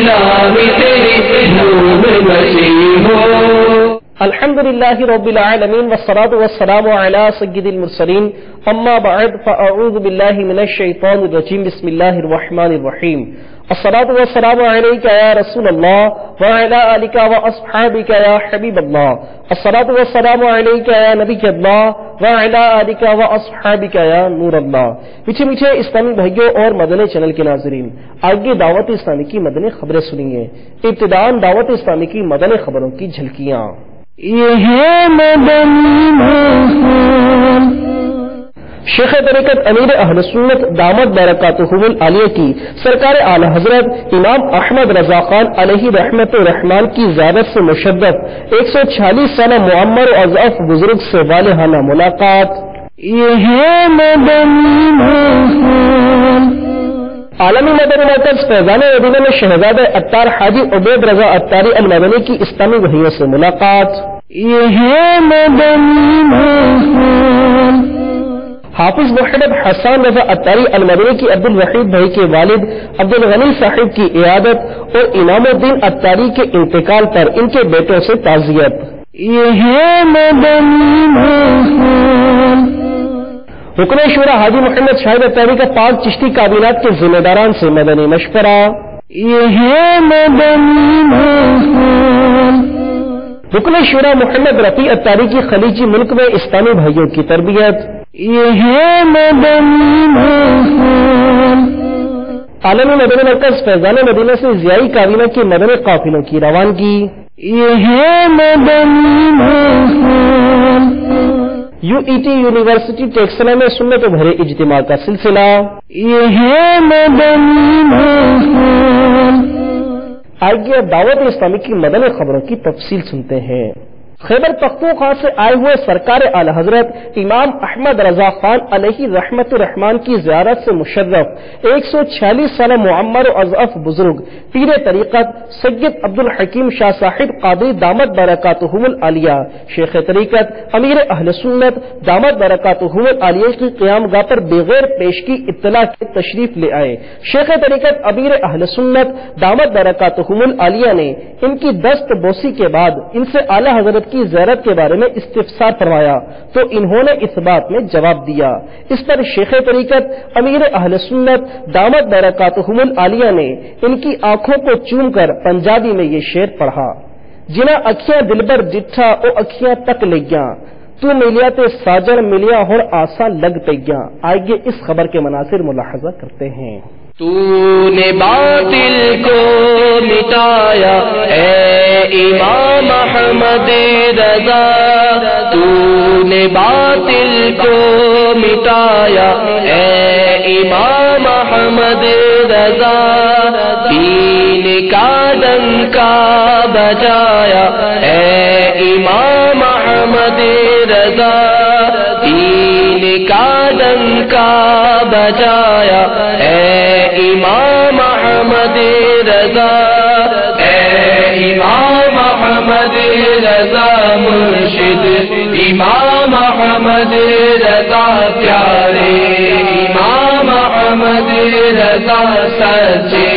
نام تیری دھوم مچی ہو. الحمدللہ رب العالمین والصلاة والسلام علی سید المرسلین اما بعد فاعوذ باللہ من الشیطان الرجیم بسم اللہ الرحمن الرحیم. الصلاة والسلام علیک یا رسول اللہ وعلی آلک واصحابک یا حبیب اللہ. الصلاة والسلام علیک یا نبی اللہ وعلی آلک واصحابک یا نور اللہ. میٹھے میٹھے اسلامی بھائیوں اور مدنی چینل کے ناظرین، آگے دعوت اسلامی کی مدنی خبریں سنیے. ابتداءً دعوت اسلامی کی مدنی خبروں کی جھلکیاں. یہ ہے مدنی ماحول. شیخ طریقت امیر اہل سنت دامت برکاتہم العالیہ کی سرکار اعلی حضرت امام احمد رضا خان علیہ رحمت الرحمان کی زیارت سے مشرف 146 سالہ معمر و اضعف بزرگ سے والہانہ ملاقات. یہ ہے مدنی ماحول. عالمی مدنی مرکز فیضان مدینہ میں شہزادہ عطار حاجی عبید رضا عطاری المدنی کی اسلامی بھائیوں سے ملاقات. یہ ہے مدنی ماحول. حافظ محمد حسان رضا عطاری المدنی کی عبد الوحید بھائی کے والد عبد الغنی صاحب کی عیادت اور امام الدین عطاری کے انتقال پر ان کے بیٹوں سے تعزیت. یہ ہے مدنی ماحول. رکن شورا حاجی محمد شاہد عطاری کا پاک چشتی کابینات کے ذمہ داران سے مدنی مشورہ. یہ ہے مدنی ماحول. رکن شورا محمد رفیع عطاری کی خلیجی ملک میں اسلامی بھائیوں کی تربیت. یہ ہے مدنی ماحول. عالمی مدنی مرکز فیضان مدینہ سے ضیائی کابینہ کے مدنی قافلوں کی روانگی. یہ ہے مدنی ماحول. UET یونیورسٹی ٹیکسلا میں سنت بھرے اجتماع کا سلسلہ. یہ ہے مدنی ماحول. آئیے دعوت اسلامی کی مدنی خبروں کی تفصیل سنتے ہیں. خیبر پختونخوا سے آئے ہوئے سرکار اعلی حضرت امام احمد رضا خان علیہ رحمت الرحمان کی زیارت سے مشرف 146 سالہ معمر و اضعف بزرگ پیر طریقت سید عبد الحکیم شاہ صاحب قادری دامت برکاتہم العالیہ شیخ طریقت امیر اہل سنت دامت برکاتہم العالیہ کی قیام گاہ پر بغیر پیشگی اطلاع کے تشریف لے آئے. شیخ طریقت امیر اہل سنت دامت برکاتہم العالیہ نے ان کی دست بوسی کے بعد ان سے اعلی حضرت کی زیارت کے بارے میں استفسار فرمایا تو انہوں نے اس بات میں جواب دیا. اس پر شیخ طریقت امیر اہل سنت دامت برکاتہم العالیہ نے ان کی آنکھوں کو چوم کر پنجابی میں یہ شعر پڑھا. جنا اکھیاں دلبر ڈٹھا او اکھیاں تک لگیاں تو ملیا تے ساجن ملیا ہن آسا لگ پیاں. آئیے اس خبر کے مناظر ملاحظہ کرتے ہیں. تو نے باطل کو مٹایا اے امام احمد رضا. تو نے باطل کو مٹایا اے امام احمد رضا. دین کا ڈنکا بجایا اے امام احمد رضا. دین کا ڈنکا بجایا اے امام احمد رضا. اے امام احمد رضا مرشد امام احمد رضا پیارے امام احمد رضا سچے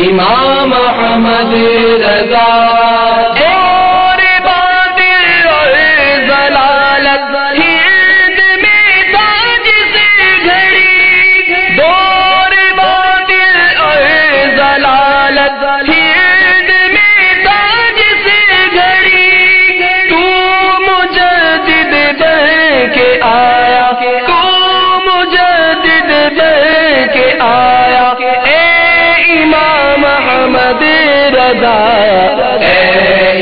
امام احمد رضا. اور باطل اور ضلالت ہند میں تاج سے گھڑی. دور باطل اور ضلالت ہند میں تاج سے گھڑی. تو مجدد بن کے آیا تو مجدد بن کے آیا اے امام احمد رضا. اے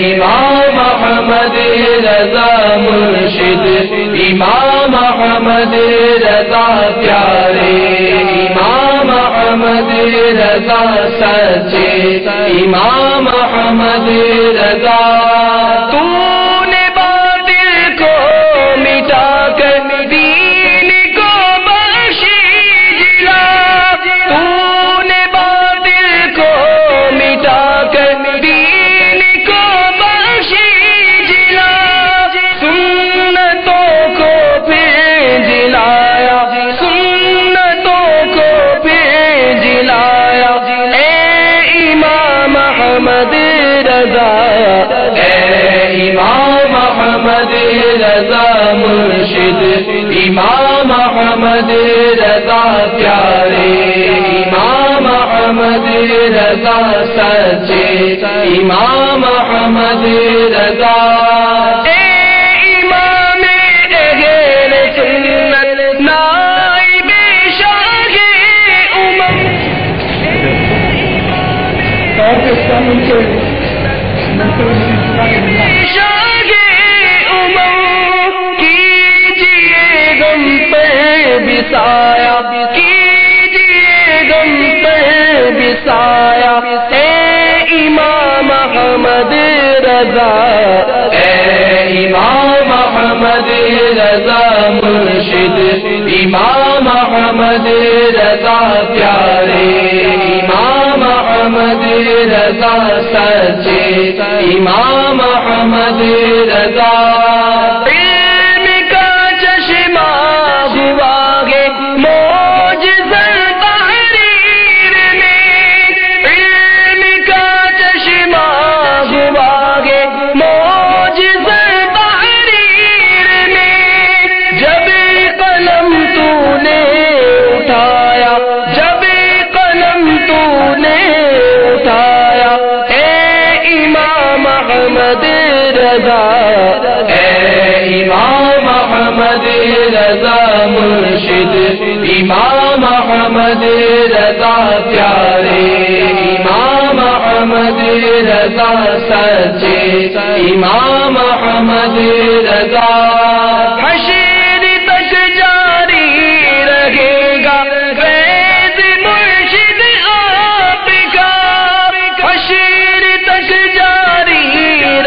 امام احمد رضا مرشد امام احمد رضا پیارے امام احمد رضا سچے امام احمد رضا. تو نے باطل کو مٹا کر دین کو بخشی جلا. تو نے باطل کو مٹا کر دین کو بخشی جلا. سنتوں کو پھر جلایا سنتوں کو پھر جلایا اے امام رضا امام احمد رضا مرشد امام احمد رضا پیارے امام احمد رضا سچے امام احمد رضا امام اہل سنت نائب شاہ امم شاہ امم کیجئے غم پہ بسایا کیجئے غم پہ بسایا اے امام احمد رضا اے امام احمد رضا مرشد امام احمد رضا پیارے امام احمد رضا سچے امام احمد رضا علم کا چشمہ ہوا گے معجزہ تحریر میں علم کا چشمہ ہوا گے معجزہ تحریر میں جب قلم تو نے اٹھایا جب قلم تو نے اٹھایا اے امام احمد رضا اے امام احمد رضا مرشد امام احمد رضا پیارے امام احمد رضا سچے امام احمد رضا حشر تک جاری رہے گا فیض مرشد آپ کا حشر تک جاری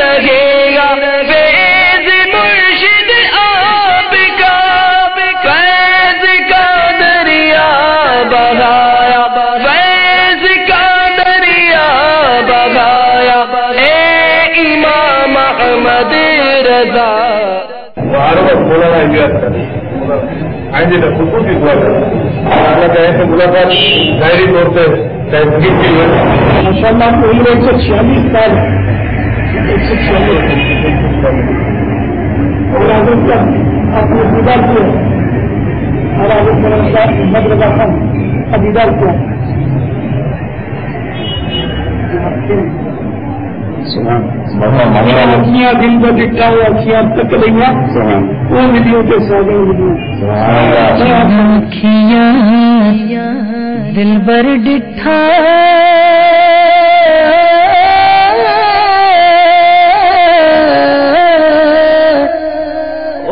رہے گا فیض مرشد آپ کا فیض کا دریا بہایا فیض کا دریا بہایا اے امام احمد رضا آئندے کا خصوصی دعا کریں اللہ چاہے تو ملاقات ظاہری طور پہ تحقیق کی ہوئی ماشاء اللہ کو 146 سال 146 اور حضرت کا آپ نے دیدار کیا اور حضرت مولانا صاحب محمد رضا خان کا دیدار کیا اکھیاں دل کو دکھتا ہوا اکھیاں تک لیا وہ ویڈیو کے ساتھ اکھیاں دل بر ڈٹھا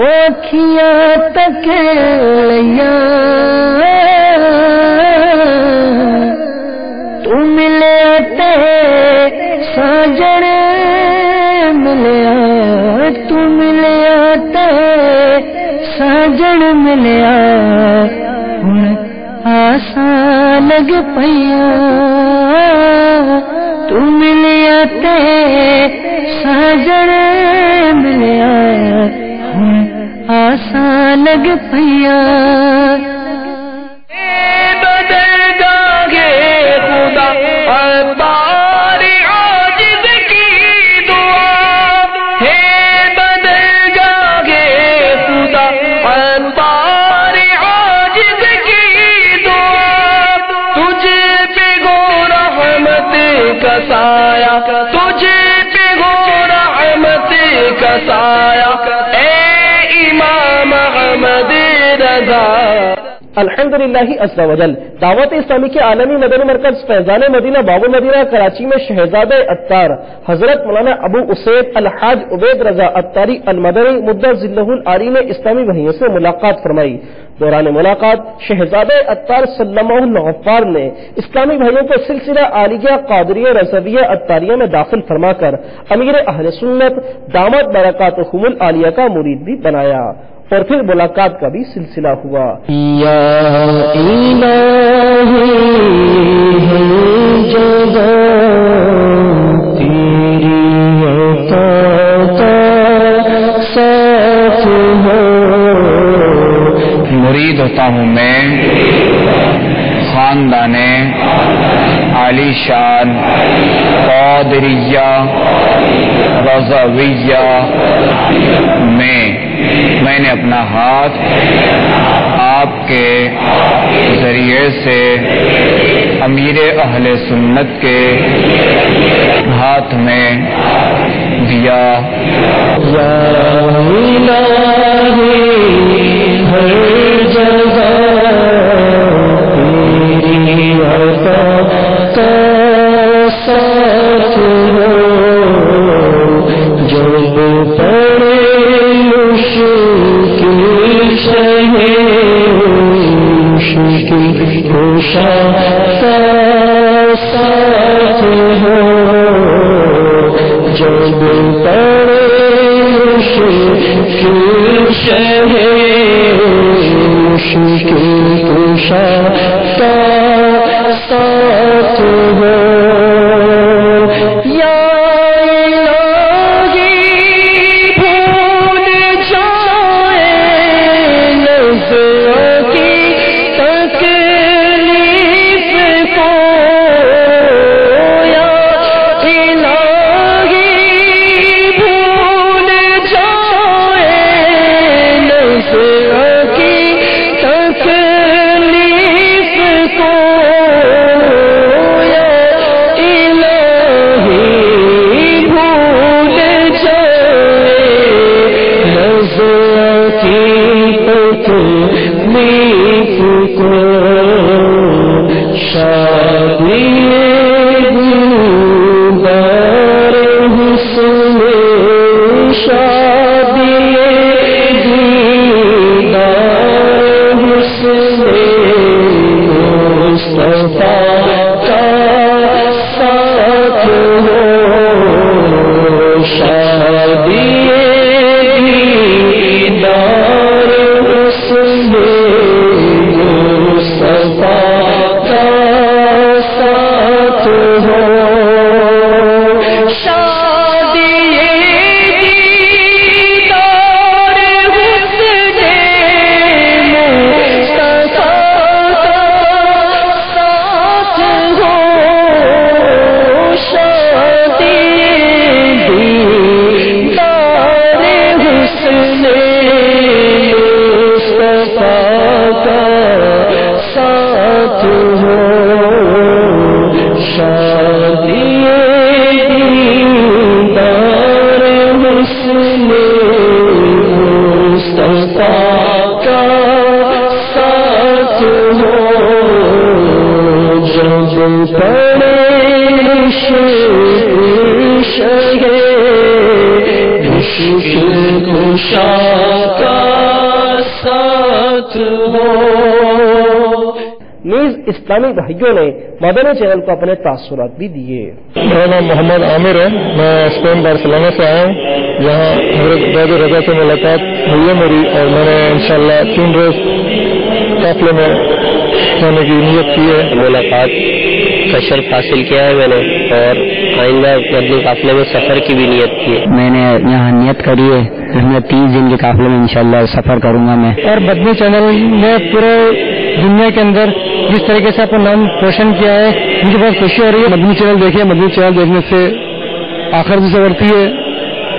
اکھیاں تک لیا تو ملیا تے ساجن ملیا تو ملیا تے ساجن ملیا ہن آسان لگ پیا تو ملیا تے ساجن ملیا ہن آسان لگ پیا بدل گاہے خدا عطار عاجز کی دعا ہے بدل گاہے خدا عطار عاجز کی دعا تجھ پہ گو رحمت کا سایہ تجھ پہ گو رحمت کا سایہ اے امام احمد رضا الحمدللہ عز و جل دعوت اسلامی کے عالمی مدنی مرکز فیضان مدینہ باب المدینہ کراچی میں شہزادہ عطار حضرت مولانا ابو اسید الحاج عبید رضا عطاری المدنی مدہ ذلہ العالی نے اسلامی بھائیوں سے ملاقات فرمائی۔ دوران ملاقات شہزادہ عطار سلمہ الغفار نے اسلامی بھائیوں کو سلسلہ عالیہ قادریہ رضویہ عطاریہ میں داخل فرما کر امیر اہل سنت دامت برکاتہم العالیہ کا مرید بھی بنایا اور پھر ملاقات کا بھی سلسلہ ہوا۔ یا الہی ہر جگہ تیری عطا کا ساتھ ہو، مرید ہوتا ہوں میں خاندان عالی شان قادریہ رضویہ میں نے اپنا ہاتھ آپ کے ذریعے سے امیر اہل سنت کے ہاتھ میں دیا. یا الہی ہر جگہ تیری عطا کا ساتھ ہو، جب پڑے مشکل کوشا کا ساتھ ہو، جب پڑے مشکل کوشا کا ساتھ ہو. نیز اسلامی بھائیوں نے مدنی چینل کو اپنے تاثرات بھی دیے. میرا نام محمد عامر ہے، میں اسپین بارسلونا سے آیا ہوں. یہاں حضرت عبید رضا سے ملاقات ہوئی ہے میری، اور میں نے انشاءاللہ 3 روز قافلے میں جانے کی نیت کی ہے. ملاقات کا شرف حاصل کیا ہے میں نے، اور آئندہ مدنی قافلے میں سفر کی بھی نیت کی ہے. میں نے یہاں نیت کری ہے، میں 30 دن کے قافلے میں انشاءاللہ سفر کروں گا میں. اور مدنی چینل نے پورے دنیا کے اندر جس طریقے سے اپنا نام روشن کیا ہے، مجھے بہت خوشی ہو رہی ہے. مدنی چینل دیکھیے، مدنی چینل دیکھنے سے آخر بھی سنورتی ہے،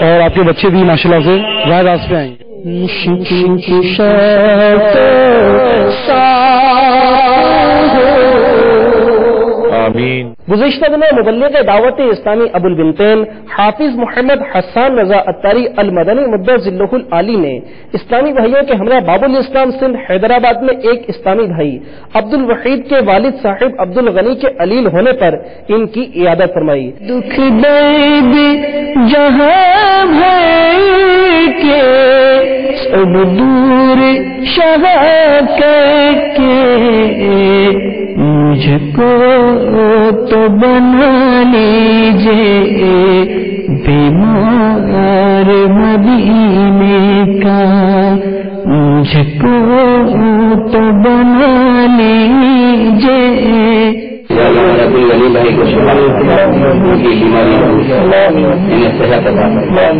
اور آپ کے بچے بھی ماشاءاللہ سے زیادہ راز پہ آئیں گے. آمین. گزشتہ دنوں مبلغ دعوت اسلامی ابو البنتین حافظ محمد حسان رضا اتاری المدنی مدظلہ العالی نے اسلامی بھائیوں کے ہمراہ باب الاسلام سندھ حیدرآباد میں ایک اسلامی بھائی عبد الوحید کے والد صاحب عبد الغنی کے علیل ہونے پر ان کی عیادت فرمائی. دکھ درد جہاں بھر کے سب دور شہ کر کے مجھ کو تو بنا لیجیے بیمار مدینے کا، مجھ کو تو بنا لیجیے. عبد الغنی بھائی کو شفا کی بیماری انہیں صحت عطا فرمائے.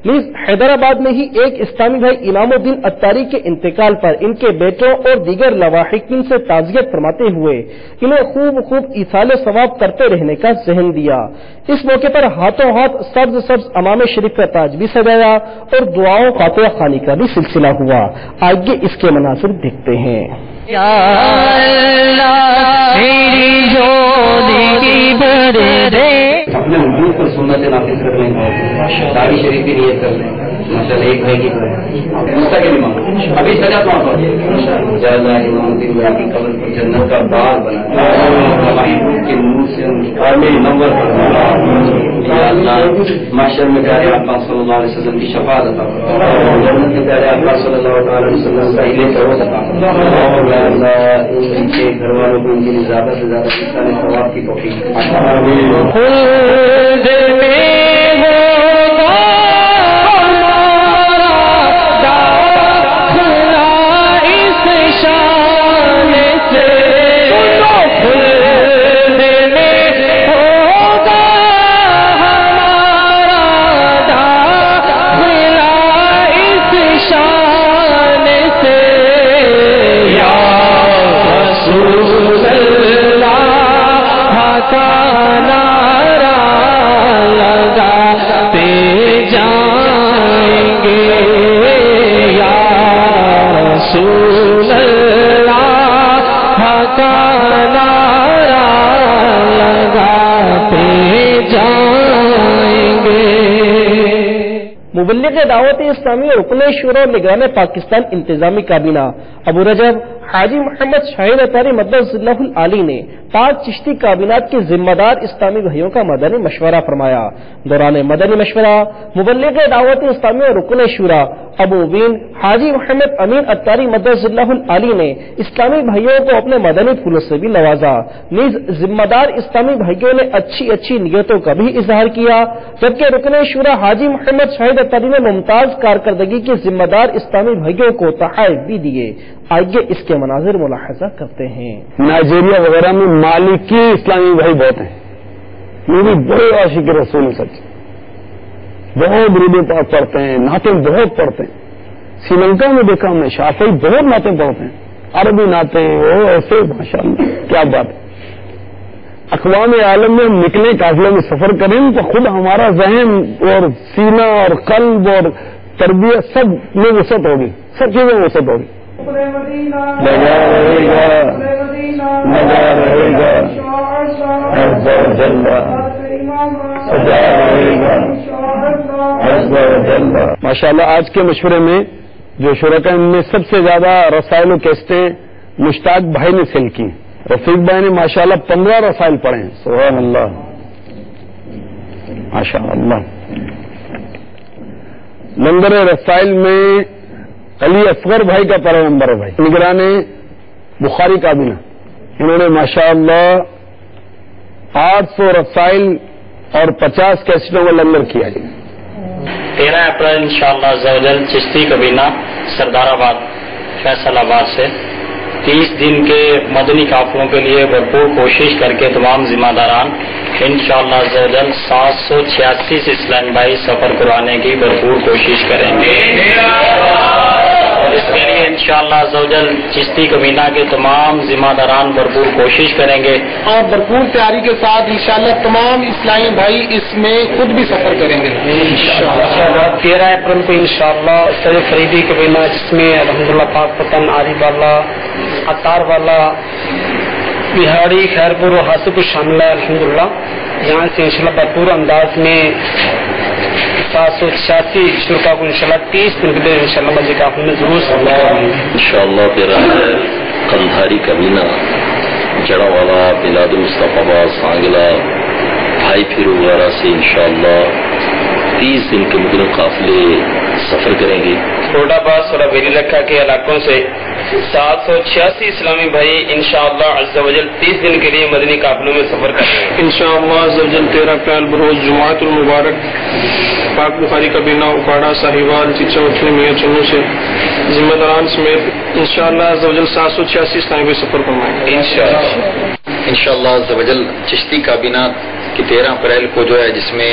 نیز حیدرآباد میں ہی ایک اسلامی بھائی امام الدین اتاری کے انتقال پر ان کے بیٹوں اور دیگر لواحقین سے تعزیت فرماتے ہوئے انہیں خوب ایصال ثواب کرتے رہنے کا ذہن دیا۔ اس موقع پر ہاتھوں ہاتھ سبز امام شریف کا تاج بھی سجایا اور دعاؤں فاتحہ خوانی کا بھی سلسلہ ہوا۔ آئیے اس کے مناظر دیکھتے ہیں۔ یا اللہ میری جوڑی بھر دے، اپنے وجود پر سنت نافذ کر لیں اور داڑھی شریف کی نیت کر لیں۔ ماشاءاللہ ایک بھائی کی مستقل امام ابھی سجا تو آپ امام الدین بھائی کی قبر پر جنت کا باغ بنا کے نور سے ان کی قبر منور فرما۔ یا اللہ محشر میں پیارے آقا صلی اللہ علیہ وسلم کی شفاعت عطا فرما، جنت میں پیارے آقا صلی اللہ علیہ وسلم کا ہیلے فروغ عطا فرما۔ یا اللہ ان کے گھر والوں کو ان کے لیے زیادہ سے زیادہ حصہ ثواب کی توفیق مبلغ دعوت اسلامی اور رکن شورا اور نگران پاکستان انتظامی کابینہ ابو رجب حاجی محمد شاہد اتاری مدث اللہ العالی نے 5 چشتی کابینات کے ذمہ دار اسلامی بھائیوں کا مدنی مشورہ فرمایا۔ دوران مدنی مشورہ مبلغ دعوت اسلامی اور رکن شورا ابو بین حاجی محمد امین اتاری مدث اللہ العالی نے اسلامی بھائیوں کو اپنے مدنی پھولوں سے بھی نوازا۔ نیز ذمہ دار اسلامی بھائیوں نے اچھی نیتوں کا بھی اظہار کیا، جبکہ رکن شورا حاجی محمد شاہد اتاری نے ممتاز کارکردگی کے ذمہ دار اسلامی بھائیوں کو تحائف بھی دیے۔ آئیے اس کے مناظر ملاحظہ کرتے ہیں۔ نائجیریا وغیرہ میں مالکی اسلامی بھائی بہت ہیں، وہ بھی بڑے عاشق رسول سچ، بہت درود پاک پڑھتے ہیں، نعتیں بہت پڑھتے ہیں۔ سری لنکا میں دیکھا ہم نے شافعی بہت نعتیں پڑھتے ہیں، عربی نعتیں وہ ایسے ماشاءاللہ کیا بات ہے۔ اقوام عالم میں ہم نکلیں قافلے میں سفر کریں تو خود ہمارا ذہن اور سینہ اور قلب اور تربیت سب میں وسعت ہوگی، سب چیزیں وسعت ہوگی۔ لگا رہے گا ماشاء اللہ۔ آج کے مشورے میں جو شرکاء ان میں سب سے زیادہ رسائل و کیسٹیں مشتاق بھائی نے سیل کی، رفیق بھائی نے ماشاءاللہ 15 رسائل پڑھے ہیں، سبحان اللہ ماشاء اللہ۔ لنگر رسائل میں علی اصغر بھائی کا پہلا نمبر ہے بھائی، نگران بخاری کابینہ، انہوں نے ماشاءاللہ 800 رسائل اور 50 کیسٹوں کا لنگر کیا ہے۔ 13 اپریل انشاءاللہ عزوجل چشتی کابینہ سردار آباد فیصل آباد سے 30 دن کے مدنی قافلوں کے لیے بھرپور کوشش کر کے تمام ذمہ داران انشاءاللہ عزوجل 786 سے اسلامی بھائی سفر کرانے کی بھرپور کوشش کریں گے، اور اس کے لیے انشاءاللہ عزوجل چشتی کابینہ کے تمام ذمہ داران بھرپور کوشش کریں گے اور بھرپور تیاری کے ساتھ انشاءاللہ تمام اسلامی بھائی اس میں خود بھی سفر کریں گے انشاءاللہ۔ 13 اپریل کو انشاءاللہ سر فریدی کابینہ، جس میں الحمدللہ پاک پتن، آری والا، عطار والا، بہاڑی، خیر پور اور حاصل کو شامل ہے الحمدللہ۔ یہاں سے انشاءاللہ بھرپور انداز میں 786 شرکا کو انشاءاللہ 30 دن کے لیے انشاءاللہ مسجد قافلے میں ضرور شامل کریں گے انشاءاللہ۔ پھر قندھاری کابینہ، جڑا والا، بلاد مصطفیٰ آباد، سانگلہ، بھائی پھرو وغیرہ سے انشاءاللہ 30 دن کے مدنی قافلے سفر کریں گے۔ کوٹا پاس اور ویری لکھا کے علاقوں سے 786 اسلامی بھائی انشاءاللہ عز و جل 30 دن کے لیے مدنی قافلوں میں سفر کریں گے انشاءاللہ عز و جل 13 اپریل بروز جمعۃ المبارک پاک بخاری کابینہ اکاڑا، ساہیوال، چچا اٹھنے، میاں چنو سے ذمہ داران سمیت انشاءاللہ عز و جل 786 اسلامی بھائی سفر فرمائیں گے انشاءاللہ عز و جل۔ چشتی کابینہ کی 13 اپریل کو جو ہے، جس میں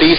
30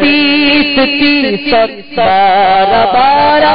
30 12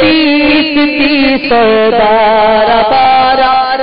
30 12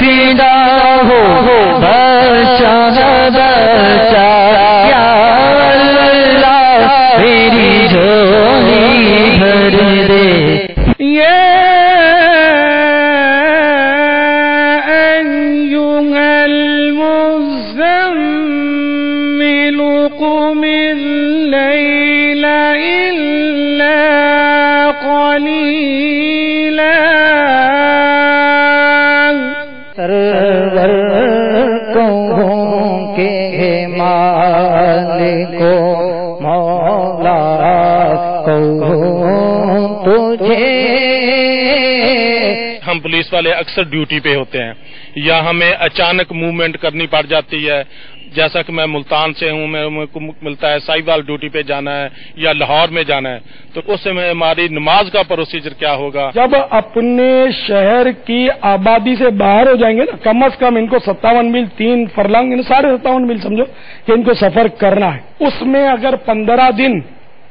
فدا ہو بچا بچا یا اللہ میری جھولی بھر دے. ہم پولیس والے اکثر ڈیوٹی پہ ہوتے ہیں یا ہمیں اچانک موومنٹ کرنی پڑ جاتی ہے. جیسا کہ میں ملتان سے ہوں, میرے کو ملتا ہے سائیوال ڈیوٹی پہ جانا ہے یا لاہور میں جانا ہے, تو اس میں ہماری نماز کا پروسیجر کیا ہوگا؟ جب اپنے شہر کی آبادی سے باہر ہو جائیں گے نا, کم از کم ان کو 57 میل 3 فرلنگ 57.5 میل سمجھو کہ ان کو سفر کرنا ہے. اس میں اگر 15 دن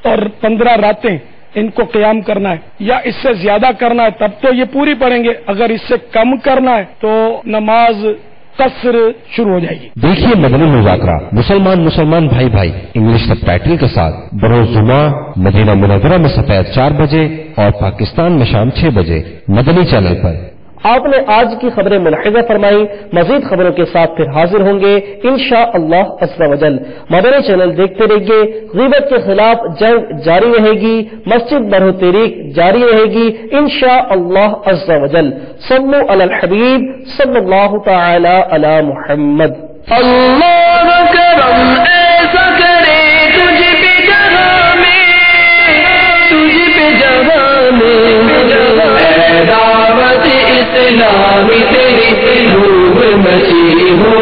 اور 15 راتیں ان کو قیام کرنا ہے یا اس سے زیادہ کرنا ہے تب تو یہ پوری پڑھیں گے. اگر اس سے کم کرنا ہے تو نماز قصر شروع ہو جائے گی. دیکھیے مدنی مذاکرہ مسلمان بھائی انگلش سب ٹائٹل کے ساتھ بروز جمعہ مدینہ منورہ میں سفید 4 بجے اور پاکستان میں شام 6 بجے مدنی چینل پر. آپ نے آج کی خبریں ملاحظہ فرمائی. مزید خبروں کے ساتھ پھر حاضر ہوں گے انشاءاللہ عز و جل. مدنی چینل دیکھتے رہیے. غیبت کے خلاف جنگ جاری رہے گی, مسجد برو تحریک جاری رہے گی انشاءاللہ عز و جل. صلو علی الحبیب صلی اللہ تعالی علی محمد. اللہ کرم ایسا کرے تجھ پہ جگہ میں, تجھ پہ جگہ میں دعوت اسلامی تیری روح مچی ہو,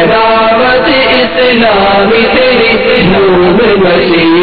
دعوت اسلامی تیری روح مچی